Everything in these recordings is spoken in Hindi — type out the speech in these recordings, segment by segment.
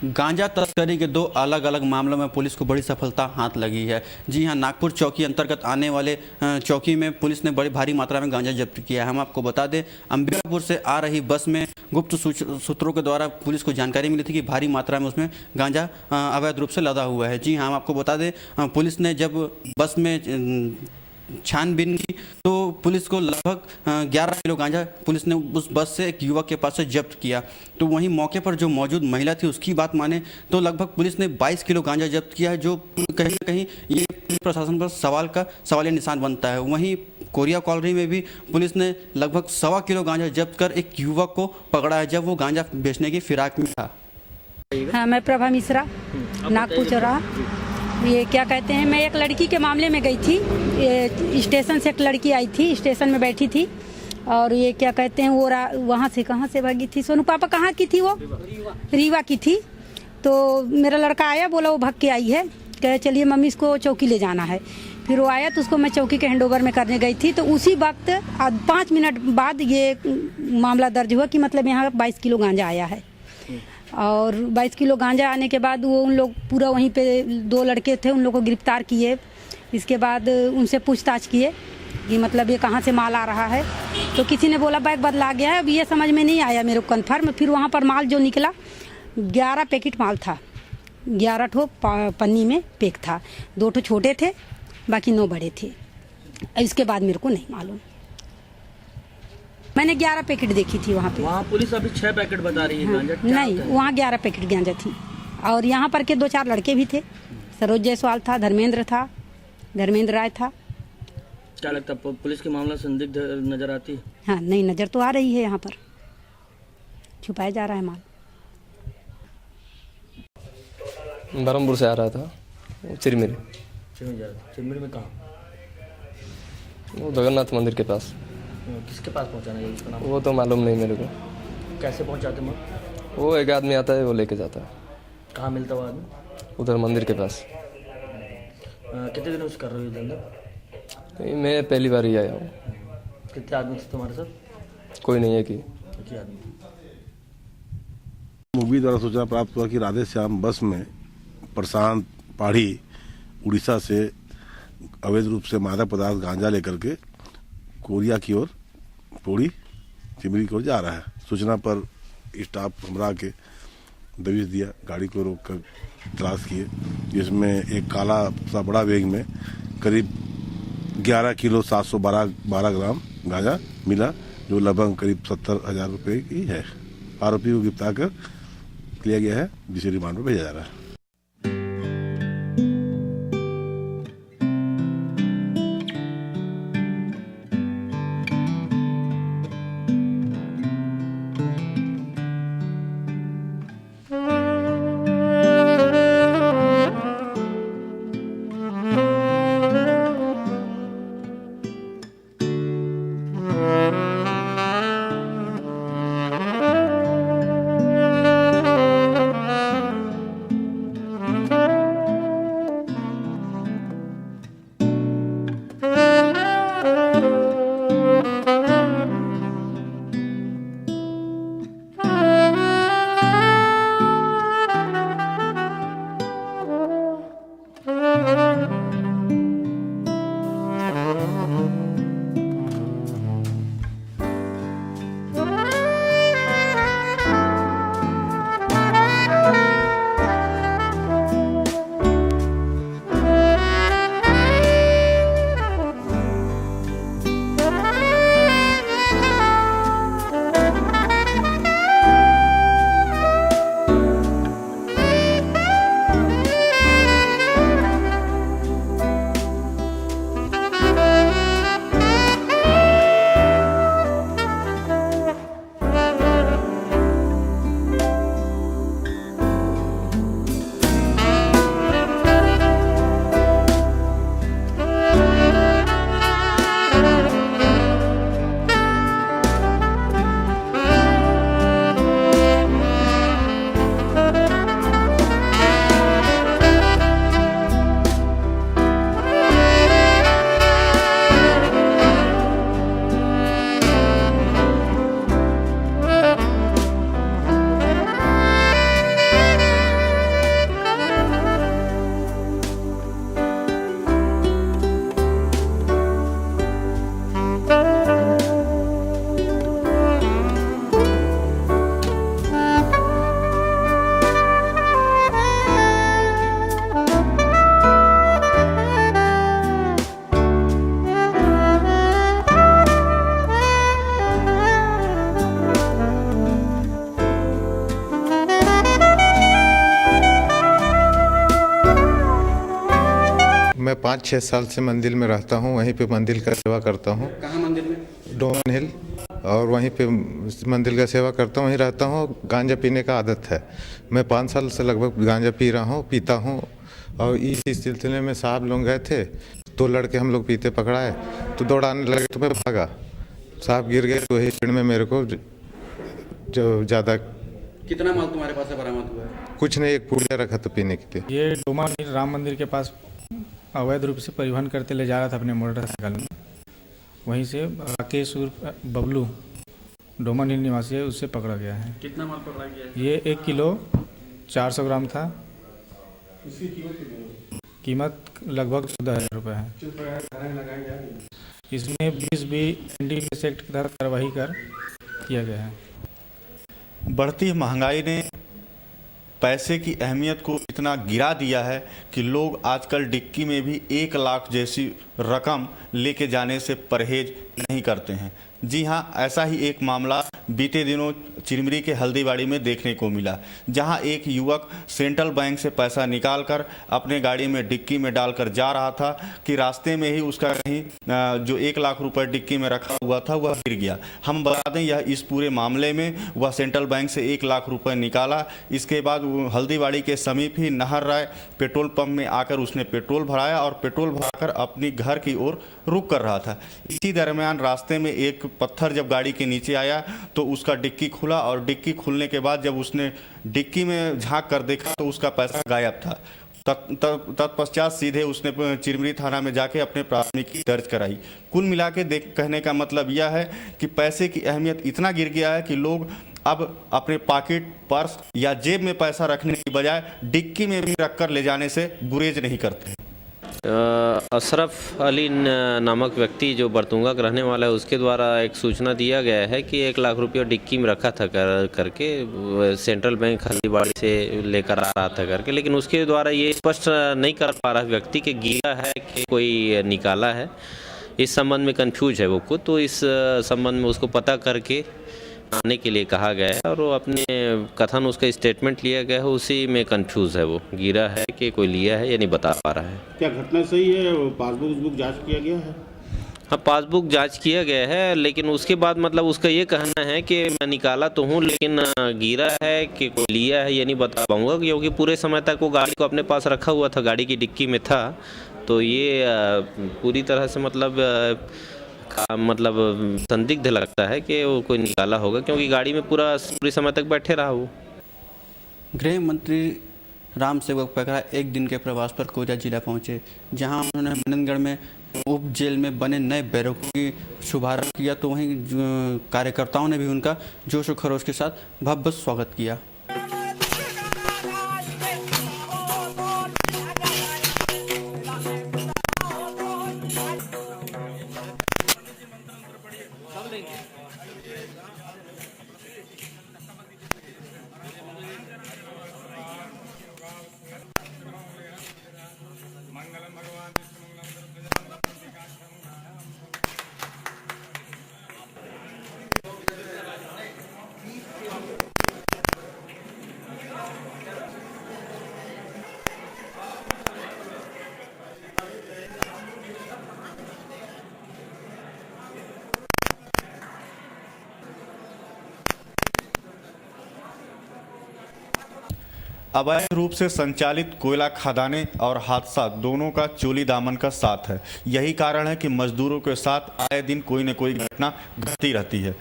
गांजा तस्करी के दो अलग अलग मामलों में पुलिस को बड़ी सफलता हाथ लगी है। जी हां, नागपुर चौकी अंतर्गत आने वाले चौकी में पुलिस ने बड़ी भारी मात्रा में गांजा जब्त किया है। हम आपको बता दें, अंबिकापुर से आ रही बस में गुप्त सूत्रों के द्वारा पुलिस को जानकारी मिली थी कि भारी मात्रा में उसमें गांजा अवैध रूप से लदा हुआ है। जी हाँ, हम आपको बता दें, पुलिस ने जब बस में छानबीन की तो पुलिस को लगभग 11 किलो गांजा पुलिस ने उस बस से एक युवक के पास से जब्त किया। तो वहीं मौके पर जो मौजूद महिला थी उसकी बात माने तो लगभग पुलिस ने 22 किलो गांजा जब्त किया है, जो कहीं ना कहीं ये पुलिस प्रशासन पर सवालिया निशान बनता है। वहीं कोरिया कॉलोनी में भी पुलिस ने लगभग 1.25 किलो गांजा जब्त कर एक युवक को पकड़ा है, जब वो गांजा बेचने की फिराक में था। हाँ, मैं प्रभा मिश्रा, नागपुर चौराहा। ये क्या कहते हैं, मैं एक लड़की के मामले में गई थी। ये स्टेशन से एक लड़की आई थी, स्टेशन में बैठी थी और ये क्या कहते हैं, वो वहाँ से कहाँ से भागी थी, सोनू पापा कहाँ की थी, वो रीवा की थी। तो मेरा लड़का आया, बोला वो भाग के आई है, कहे चलिए मम्मी इसको चौकी ले जाना है। फिर वो आया तो उसको मैं चौकी के हैंडओवर में करने गई थी। तो उसी वक्त 5 मिनट बाद ये मामला दर्ज हुआ कि मतलब यहाँ 22 किलो गांजा आया है। और 22 किलो गांजा आने के बाद वो उन लोग पूरा वहीं पे 2 लड़के थे, उन लोग को गिरफ्तार किए। इसके बाद उनसे पूछताछ किए कि मतलब ये कहाँ से माल आ रहा है। तो किसी ने बोला बैग बदला गया है, अब ये समझ में नहीं आया मेरे को कन्फर्म। फिर वहाँ पर माल जो निकला 11 पैकेट माल था, 11 ठो पन्नी में पैक था। 2 ठो छोटे थे, बाकी 9 बड़े थे। इसके बाद मेरे को नहीं मालूम। मैंने 11 पैकेट देखी थी वहाँ पे। वहाँ पुलिस अभी 6 पैकेट बता रही है। हाँ, गांजा नहीं, वहाँ 11 पैकेट गांजा थी। और यहाँ पर के 2-4 लड़के भी थे। सरोज जायसवाल था, धर्मेंद्र राय था। क्या लगता है पुलिस के मामला संदिग्ध नजर आती है? हाँ, नहीं नजर तो आ रही है, यहाँ पर छुपाया जा रहा है माल। बरमपुर से आ रहा था, चिरमिरी में कहाँ? वो जगन्नाथ मंदिर के पास। किसके पास पहुँचाना है उसका नाम? वो तो मालूम नहीं मेरे को। कैसे पहुँचाते हैं? वो एक आदमी आता है, वो लेके जाता है। कहाँ मिलता है वो आदमी? उधर मंदिर के पास। कितने दिनों से कर रहे हो ये धंधा? मैं पहली बार ही आया हूँ। कितने आदमी थे तुम्हारे साथ? कोई नहीं है कि आदमी। मुखबिर द्वारा सूचना प्राप्त हुआ कि राधे श्याम बस में प्रशांत पहाड़ी उड़ीसा से अवैध रूप से मादक पदार्थ गांजा लेकर के कोरिया की ओर पौड़ी चिमरी की ओर जा रहा है। सूचना पर स्टाफ हमरा के दबिश दिया, गाड़ी को रोक कर तलाश किए, जिसमें एक काला सा बड़ा बैग में करीब 11 किलो 712 ग्राम गांजा मिला, जो लगभग करीब 70,000 रुपये की है। आरोपी को गिरफ्तार कर लिया गया है, जिसे रिमांड पर भेजा जा रहा है। मैं 5-6 साल से मंदिर में रहता हूँ, वहीं पे मंदिर का सेवा करता हूँ। कहाँ मंदिर में? डोमन हिल, और वहीं पे मंदिर का सेवा करता हूँ, वहीं रहता हूँ। गांजा पीने का आदत है, मैं 5 साल से लगभग गांजा पी रहा हूँ, पीता हूँ। और इस सिलसिले में साहब लोग गए थे, 2 लड़के हम लोग पीते पकड़ाए, तो दौड़ाने लगे तो मैं भागा, साहब गिर गए। तो वही क्षण में मेरे को जो ज़्यादा कितना माल तुम्हारे पास से बरामद हुआ है? कुछ नहीं, एक पुड़िया रखा था पीने के लिए। ये डोमा राम मंदिर के पास अवैध रूप से परिवहन करते ले जा रहा था अपने मोटरसाइकिल में। वहीं से राकेश उर्फ बबलू डोमन हिल निवासी है, उससे पकड़ा गया है। कितना माल पकड़ा गया है? ये 1 किलो 400 ग्राम था। कीमत लगभग 14,000 रुपये है। इसमें 20B NDPS एक्ट के तहत कार्रवाई कर किया गया है। बढ़ती महंगाई ने पैसे की अहमियत को इतना गिरा दिया है कि लोग आजकल डिक्की में भी 1 लाख जैसी रकम लेके जाने से परहेज नहीं करते हैं। जी हाँ, ऐसा ही एक मामला बीते दिनों चिरमिरी के हल्दीबाड़ी में देखने को मिला, जहां एक युवक सेंट्रल बैंक से पैसा निकालकर अपने गाड़ी में डिक्की में डालकर जा रहा था कि रास्ते में ही उसका कहीं जो 1 लाख रुपए डिक्की में रखा हुआ था वह गिर गया। हम बता दें, यह इस पूरे मामले में वह सेंट्रल बैंक से 1 लाख रुपए निकाला। इसके बाद हल्दीबाड़ी के समीप ही नहर राय पेट्रोल पंप में आकर उसने पेट्रोल भराया और पेट्रोल भराकर अपनी घर की ओर रुक कर रहा था। इसी दरमियान रास्ते में एक पत्थर जब गाड़ी के नीचे आया तो उसका डिक्की खुला, और डिक्की खुलने के बाद जब उसने डिक्की में झांक कर देखा तो उसका पैसा गायब था। तत्पश्चात सीधे उसने चिरमिरी थाना में जाके अपने प्राथमिकी दर्ज कराई। कुल मिला के कहने का मतलब यह है कि पैसे की अहमियत इतना गिर गया है कि लोग अब अपने पॉकेट, पर्स या जेब में पैसा रखने की बजाय डिक्की में भी रखकर ले जाने से गुरेज नहीं करते। अशरफ अली नामक व्यक्ति जो बरतुंगा का रहने वाला है, उसके द्वारा एक सूचना दिया गया है कि 1 लाख रुपया डिक्की में रखा था करके सेंट्रल बैंक हल्दीबाड़ी से लेकर आ रहा था करके, लेकिन उसके द्वारा ये स्पष्ट नहीं कर पा रहा व्यक्ति कि गिरा है कि कोई निकाला है। इस संबंध में कंफ्यूज है वो खुद, तो इस संबंध में उसको पता करके आने के लिए कहा गया है, और वो अपने कथन, उसका स्टेटमेंट लिया गया है, उसी में कंफ्यूज है। वो गिरा है कि कोई लिया है, ये नहीं बता पा रहा है। क्या घटना सही है? पासबुक जांच किया गया है? हाँ, पासबुक जांच किया गया है, लेकिन उसके बाद मतलब उसका ये कहना है कि मैं निकाला तो हूँ, लेकिन गिरा है कि कोई लिया है ये नहीं बता पाऊँगा, क्योंकि पूरे समय तक वो गाड़ी को अपने पास रखा हुआ था, गाड़ी की डिक्की में था। तो ये पूरी तरह से मतलब संदिग्ध लगता है कि वो कोई निकाला होगा, क्योंकि गाड़ी में पूरे समय तक बैठे रहा वो। गृह मंत्री राम सेवक पैकरा 1 दिन के प्रवास पर कोरिया जिला पहुंचे, जहां उन्होंने मननगढ़ में उप जेल में बने नए बैरकों की शुभारंभ किया। तो वहीं कार्यकर्ताओं ने भी उनका जोश और खरोश के साथ भव्य स्वागत किया। अवैध रूप से संचालित कोयला खदानें और हादसा दोनों का चोली दामन का साथ है। यही कारण है कि मजदूरों के साथ आए दिन कोई न कोई घटना घटती रहती है।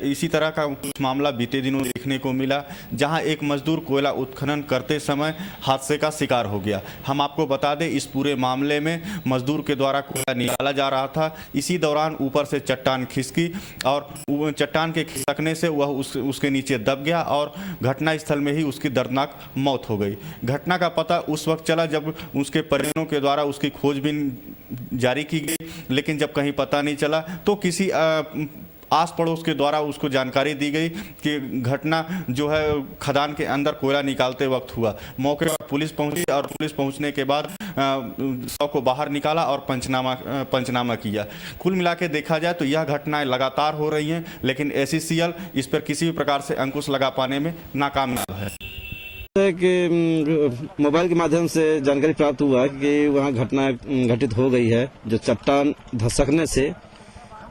इसी तरह का कुछ मामला बीते दिनों देखने को मिला, जहां एक मजदूर कोयला उत्खनन करते समय हादसे का शिकार हो गया। हम आपको बता दें, इस पूरे मामले में मजदूर के द्वारा कोयला निकाला जा रहा था। इसी दौरान ऊपर से चट्टान खिसकी और चट्टान के खिसकने से वह उसके नीचे दब गया और घटनास्थल में ही उसकी दर्दनाक मौत हो गई। घटना का पता उस वक्त चला जब उसके परिजनों के द्वारा उसकी खोजबीन जारी की गई, लेकिन जब कहीं पता नहीं चला तो किसी आस पड़ोस के द्वारा उसको जानकारी दी गई कि घटना जो है खदान के अंदर कोयला निकालते वक्त हुआ। मौके पर पुलिस पहुंची और पुलिस पहुंचने के बाद शव को बाहर निकाला और पंचनामा किया। कुल मिला के देखा जाए तो यह घटनाएं लगातार हो रही हैं, लेकिन एससीएल इस पर किसी भी प्रकार से अंकुश लगा पाने में नाकामयाब है। कि मोबाइल के माध्यम से जानकारी प्राप्त हुआ कि वहाँ घटना घटित हो गई है, जो चट्टान धसकने से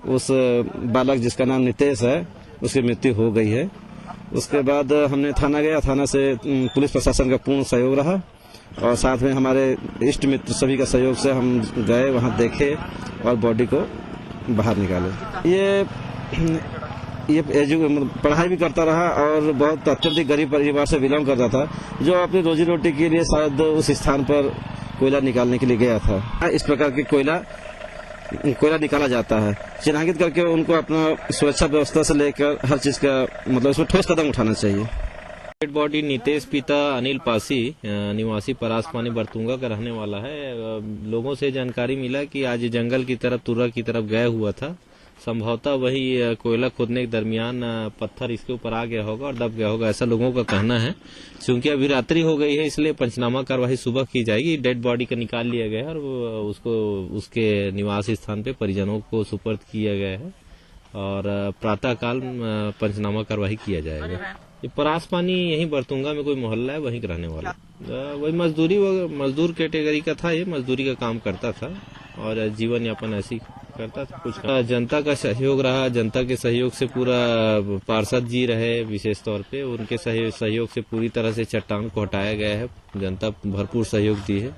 उस बालक जिसका नाम नितेश है उसकी मृत्यु हो गई है। उसके बाद हमने थाना गया, थाना से पुलिस प्रशासन का पूर्ण सहयोग रहा और साथ में हमारे इष्ट मित्र सभी का सहयोग से हम गए, वहाँ देखे और बॉडी को बाहर निकाले। ये पढ़ाई भी करता रहा और बहुत अत्यधिक गरीब परिवार से बिलोंग करता था, जो अपनी रोजी रोटी के लिए शायद उस स्थान पर कोयला निकालने के लिए गया था। इस प्रकार के कोयला निकाला जाता है, चिन्हित करके उनको अपना सुरक्षा व्यवस्था से लेकर हर चीज का मतलब इसमें ठोस कदम उठाना चाहिए। डेड बॉडी नितेश पिता अनिल पासी निवासी परासपानी बरतुंगा का रहने वाला है। लोगों से जानकारी मिला कि आज जंगल की तरफ तुर्रा की तरफ गया हुआ था, संभवतः वही कोयला खोदने के दरमियान पत्थर इसके ऊपर आ गया होगा और दब गया होगा, ऐसा लोगों का कहना है। क्योंकि अभी रात्रि हो गई है इसलिए पंचनामा कार्यवाही सुबह की जाएगी। डेड बॉडी का निकाल लिया गया है और उसको उसके निवास स्थान पे परिजनों को सुपर्द किया गया है और प्रातःकाल पंचनामा कार्यवाही किया जाएगा। ये परासपानी यही बरतुंगा में कोई मोहल्ला है, वहीं का रहने वाला। वही मजदूर कैटेगरी का था, ये मजदूरी का काम करता था और जीवन यापन ऐसी करता था। कुछ जनता का सहयोग रहा, जनता के सहयोग से पूरा पार्षद जी रहे, विशेष तौर पे उनके सहयोग से पूरी तरह से चट्टान को हटाया गया है। जनता भरपूर सहयोग दी है।